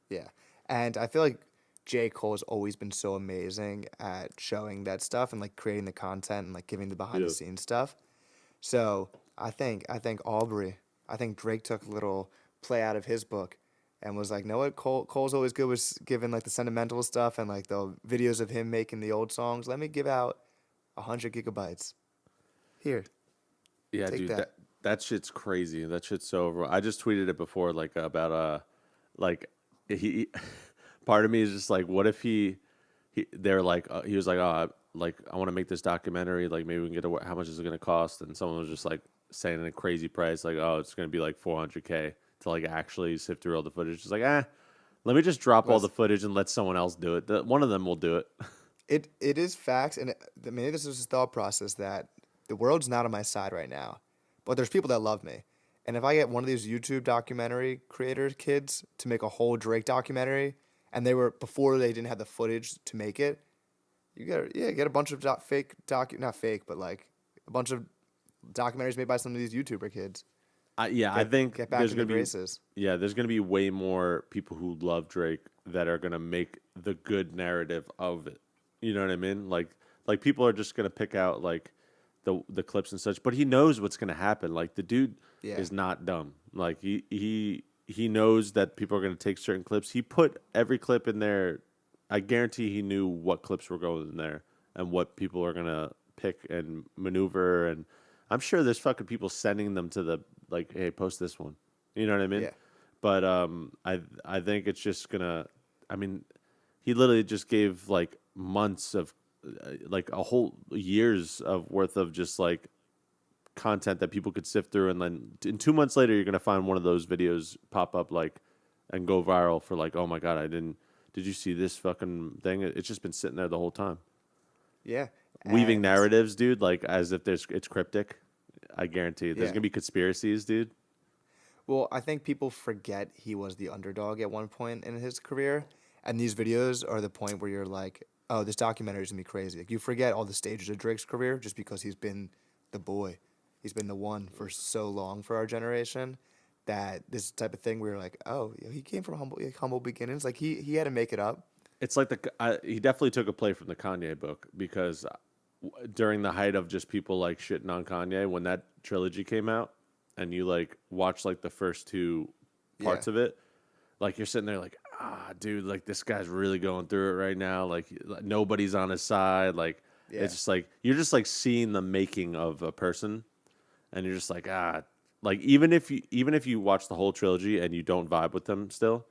Yeah. And I feel like J. Cole has always been so amazing at showing that stuff and like creating the content and like giving the behind the Yeah. scenes stuff. So I think Aubrey, I think Drake took a little play out of his book and was like, no what, Cole's always good with giving like the sentimental stuff and like the videos of him making the old songs. Let me give out 100 gigabytes. Here, Yeah, take dude, that. that shit's crazy. That shit's so over. I just tweeted it before, like about like he. Part of me is just like, what if they're like, he was like, oh, like I want to make this documentary. Like maybe we can get how much is it gonna cost? And someone was just like saying a crazy price, like oh, it's gonna be like 400K to like actually sift through all the footage. Just like let me just drop all the Was footage and let someone else do it. One of them will do it. it is facts, and maybe this is his thought process that the world's not on my side right now, but there's people that love me, and if I get one of these YouTube documentary creator kids to make a whole Drake documentary, and they were before they didn't have the footage to make it, you get a bunch of fake not fake, but like a bunch of documentaries made by some of these YouTuber kids. Yeah, I Get think get back in the graces. there's gonna be way more people who love Drake that are gonna make the good narrative of it. You know what I mean? Like people are just gonna pick out like the clips and such, but he knows what's gonna happen. Like the dude Yeah, is not dumb. Like he knows that people are gonna take certain clips. He put every clip in there. I guarantee he knew what clips were going in there and what people are gonna pick and maneuver. And I'm sure there's fucking people sending them to the like, hey, post this one. You know what I mean? yeah, But I think it's just gonna. I mean, he literally just gave like months of like a whole years of worth of just like content that people could sift through, and then in 2 months later, you're gonna find one of those videos pop up like and go viral for like, oh my god, I didn't. Did you see this fucking thing? It's just been sitting there the whole time, yeah, weaving and narratives, dude. Like as if there's it's cryptic. I guarantee you, there's yeah. gonna be conspiracies, dude. Well, I think people forget he was the underdog at one point in his career, and these videos are the point where you're like, "Oh, this documentary is gonna be crazy." Like you forget all the stages of Drake's career just because he's been the boy, he's been the one for so long for our generation. That this type of thing, where you're like, "Oh, he came from humble beginnings. Like he had to make it up." It's like he definitely took a play from the Kanye book because during the height of just people like shitting on Kanye when that trilogy came out and you like watch like the first two Yeah, parts of it, like you're sitting there like dude, like this guy's really going through it right now, like nobody's on his side, like yeah, it's just like you're just like seeing the making of a person and you're just like like even if you watch the whole trilogy and you don't vibe with them still,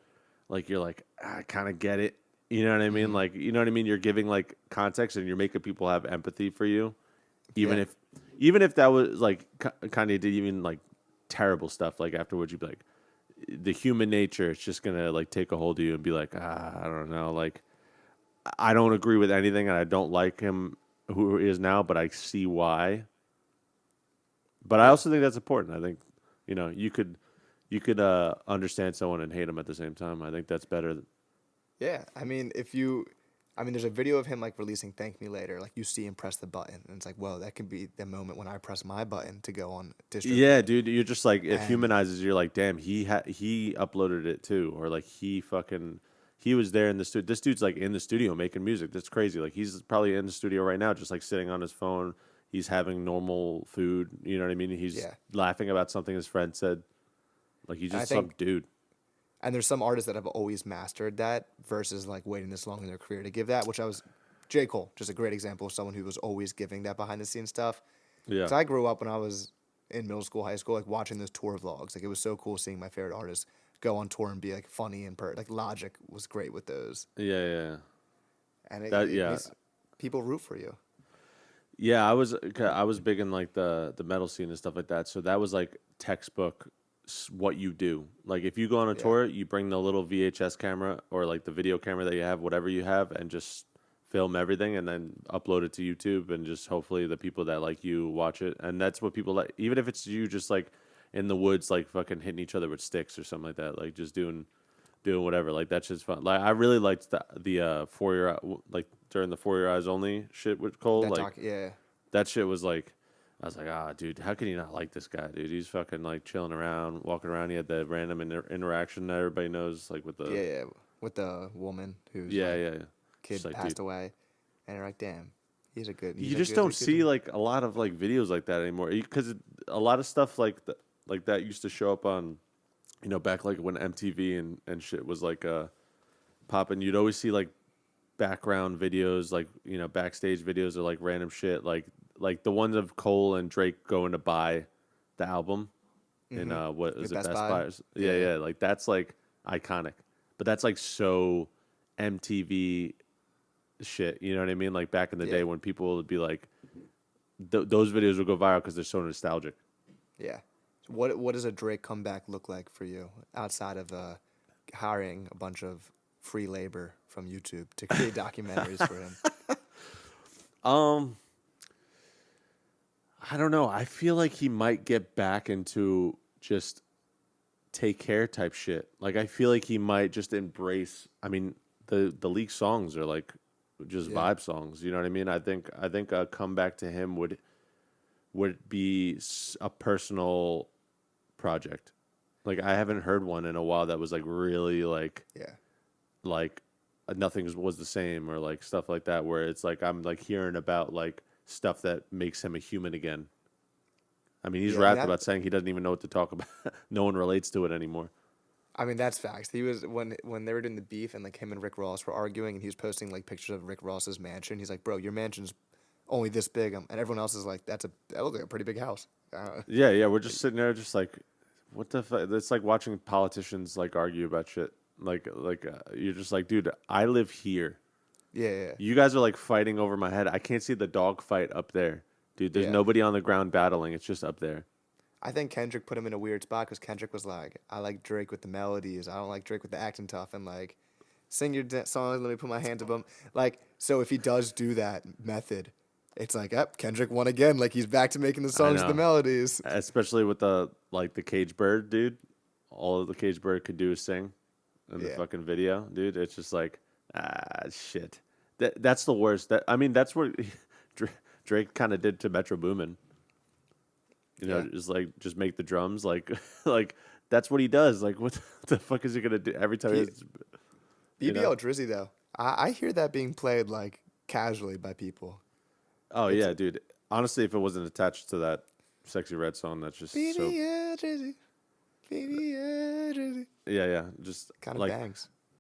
like you're like I kind of get it. You know what I mean? mm-hmm. Like you know what I mean? You're giving like context and you're making people have empathy for you, even Yeah, if even if that was like Kanye did even like terrible stuff. Like afterwards, you'd be like, the human nature, it's just gonna like take a hold of you and be like, I don't know, like I don't agree with anything and I don't like him who he is now, but I see why. But I yeah. also think that's important. I think you could understand someone and hate him at the same time. I think that's better. Yeah, I mean, there's a video of him like releasing "Thank Me Later." Like you see him press the button, and it's like, whoa, that could be the moment when I press my button to go on Yeah, DistroKid. dude, you're just like it And humanizes. You're like, damn, he uploaded it too, or like he was there in the studio. This dude's like in the studio making music. That's crazy. Like he's probably in the studio right now, just like sitting on his phone. He's having normal food. You know what I mean? He's yeah, laughing about something his friend said. Like he's and I just some think, dude. and there's some artists that have always mastered that versus like waiting this long in their career to give that. Which I was, J. Cole, just a great example of someone who was always giving that behind the scenes stuff. Yeah, Because I grew up when I was in middle school, high school, like watching those tour vlogs. Like it was so cool seeing my favorite artists go on tour and be like funny and like Logic was great with those, yeah, yeah. and That it yeah, makes people root for you. yeah. I was big in like the metal scene and stuff like that. So that was like textbook what you do. Like if you go on a Yeah. tour, you bring the little VHS camera or like the video camera that you have, whatever you have, and just film everything and then upload it to YouTube and just hopefully the people that like you watch it. And that's what people like. Even if it's you just like in the woods, like fucking hitting each other with sticks or something like that, like just doing whatever. Like that's just fun. Like I really liked the for your like during the for your eyes only shit with Cole. That Like doc, yeah, that shit was like, I was like, dude, how can you not like this guy, dude? He's fucking like chilling around, walking around. He had the random interaction that everybody knows, like with yeah, the yeah. with the woman who's Yeah, like yeah, yeah. Just kid like, dude, passed away, and you're like, damn, he's you a just good, don't good. see like a lot of like videos like that anymore because a lot of stuff like that used to show up on, back like when MTV and shit was like popping. You'd always see like background videos, like backstage videos or like random shit, like the ones of Cole and Drake going to buy the album in Mm-hmm. what was At it, Best Best Buy. Buy? Yeah, Yeah, yeah, like that's like iconic, but that's like so MTV shit. You know what I mean? Like back in the yeah, day when people would be like, those videos would go viral because they're so nostalgic. yeah. What does a Drake comeback look like for you outside of hiring a bunch of free labor from YouTube to create documentaries for him? Um, I don't know. I feel like he might get back into just take care type shit. Like I feel like he might just embrace. I mean, the leaked songs are like just Yeah, vibe songs. You know what I mean? I think a comeback to him would be a personal project. Like I haven't heard one in a while that was like really yeah, like nothing was the same or like stuff like that where it's like I'm like hearing about like stuff that makes him a human again. I mean, he's yeah. And rapped that about saying he doesn't even know what to talk about. No one relates to it anymore. I mean, that's facts. He was when they were doing the beef and like him and Rick Ross were arguing, and he was posting like pictures of Rick Ross's mansion. He's like, "Bro, your mansion's only this big," and everyone else is like, that looks like a pretty big house." Yeah, yeah, we're just sitting there, just like, what the fuck? It's like watching politicians like argue about shit. You're just like, dude, I live here. Yeah, yeah, You guys are like fighting over my head. I can't see the dog fight up there, dude. There's yeah. nobody on the ground battling. It's just up there. I think Kendrick put him in a weird spot because Kendrick was like, "I like Drake with the melodies. I don't like Drake with the acting tough and like sing your songs. Let me put my hands up him." Like, so if he does do that method, it's like, "Up, Kendrick won again. Like he's back to making the I songs with the know, melodies." especially with the cage bird, dude. All the cage bird could do is sing in the Yeah, fucking video, dude. It's just like, shit. That's the worst. That I mean, that's what Drake kind of did to Metro Boomin. yeah. Just like just make the drums like like that's what he does. Like what the fuck is he gonna do every time? P- You know? BBL Drizzy though, I hear that being played like casually by people. Oh It's yeah, dude. Honestly, if it wasn't attached to that sexy red song, that's just so BBL Drizzy, BBL Drizzy. yeah, yeah. Just Kind of like bangs.